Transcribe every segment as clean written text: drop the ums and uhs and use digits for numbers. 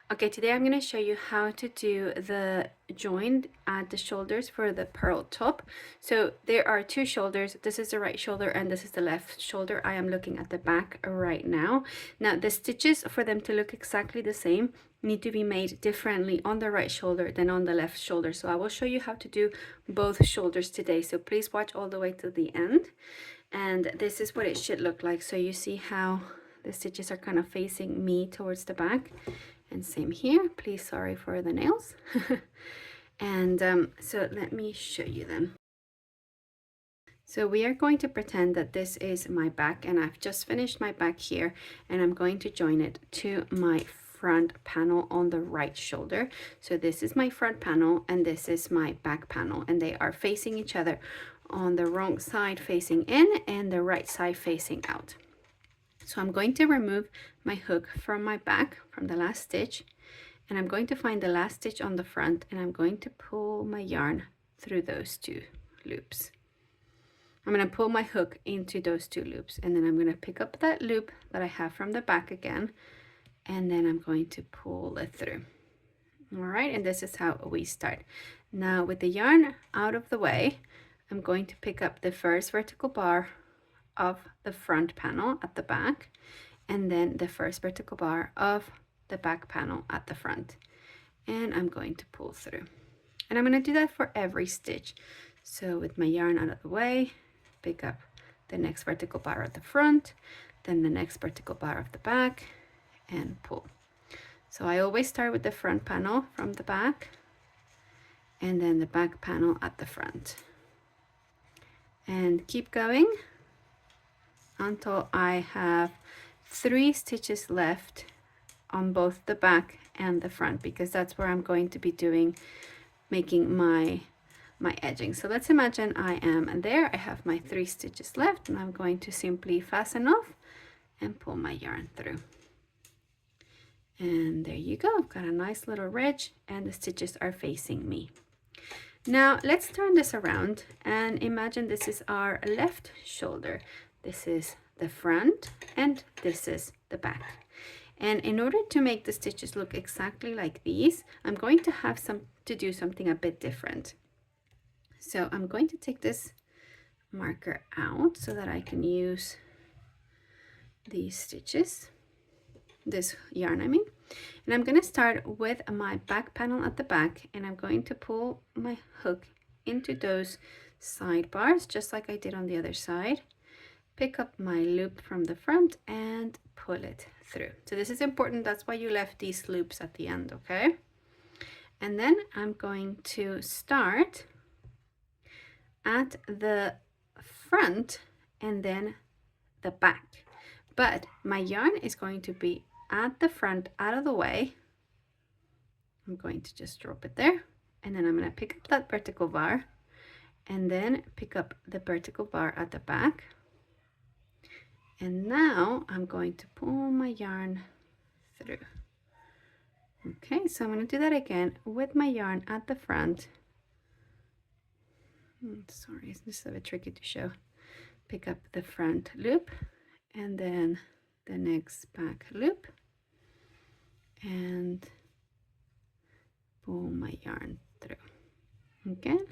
Okay, today I'm going to show you how to do the joint at the shoulders for the pearl top. So there are two shoulders. This is the right shoulder and this is the left shoulder. I am looking at the back right now. Now the stitches, for them to look exactly the same, need to be made differently on the right shoulder than on the left shoulder. So I will show you how to do both shoulders today. So please watch all the way to the end. And this is what it should look like. So you see how the stitches are kind of facing me towards the back. And same here, please, sorry for the nails. And so let me show you them. So we are going to pretend that this is my back, and I've just finished my back here, and I'm going to join it to my front panel on the right shoulder. So this is my front panel and this is my back panel, and they are facing each other, on the wrong side facing in and the right side facing out. So I'm going to remove my hook from my back, from the last stitch, and I'm going to find the last stitch on the front, and I'm going to pull my yarn through those two loops. I'm going to pull my hook into those two loops, and then I'm going to pick up that loop that I have from the back again, and then I'm going to pull it through. All right, and this is how we start. Now with the yarn out of the way, I'm going to pick up the first vertical bar of the front panel at the back, and then the first vertical bar of the back panel at the front, and I'm going to pull through. And I'm going to do that for every stitch. So with my yarn out of the way, pick up the next vertical bar at the front, then the next vertical bar of the back, and pull. So I always start with the front panel from the back, and then the back panel at the front, and keep going until I have 3 stitches left on both the back and the front, because that's where I'm going to be making my edging. So let's imagine I am there. I have my 3 stitches left, and I'm going to simply fasten off and pull my yarn through. And there you go. I've got a nice little ridge, and the stitches are facing me. Now let's turn this around and imagine this is our left shoulder. This is the front and this is the back. And in order to make the stitches look exactly like these, I'm going to have to do something a bit different. So I'm going to take this marker out so that I can use these stitches, this yarn I mean. And I'm going to start with my back panel at the back, and I'm going to pull my hook into those side bars just like I did on the other side. Pick up my loop from the front and pull it through. So this is important, that's why you left these loops at the end, okay? And then I'm going to start at the front and then the back, but my yarn is going to be at the front, out of the way. I'm going to just drop it there, and then I'm going to pick up that vertical bar and then pick up the vertical bar at the back. And now I'm going to pull my yarn through. Okay, so I'm going to do that again with my yarn at the front. Sorry, this is a bit tricky to show. Pick up the front loop and then the next back loop and pull my yarn through. Again,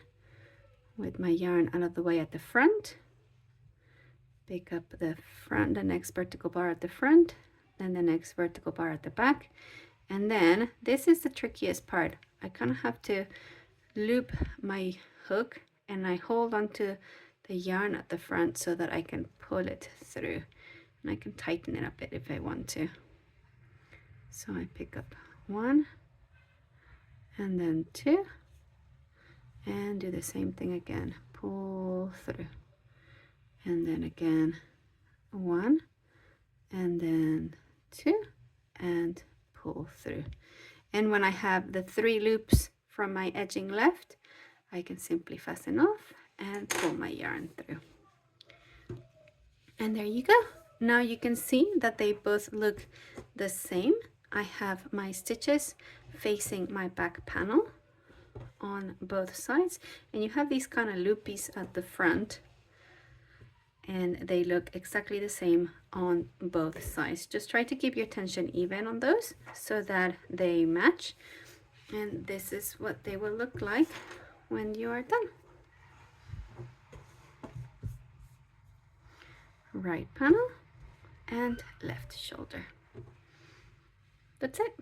with my yarn out of the way at the front, pick up the next vertical bar at the front, then the next vertical bar at the back, and then this is the trickiest part. I kind of have to loop my hook, and I hold onto the yarn at the front so that I can pull it through, and I can tighten it a bit if I want to. So I pick up 1 and then 2 and do the same thing again, pull through, and then again 1 and then 2 and pull through. And when I have the 3 loops from my edging left, I can simply fasten off and pull my yarn through. And there you go. Now you can see that they both look the same. I have my stitches facing my back panel on both sides, and you have these kind of loopies at the front, and they look exactly the same on both sides. Just try to keep your tension even on those so that they match. And this is what they will look like when you are done. Right panel and left shoulder. That's it.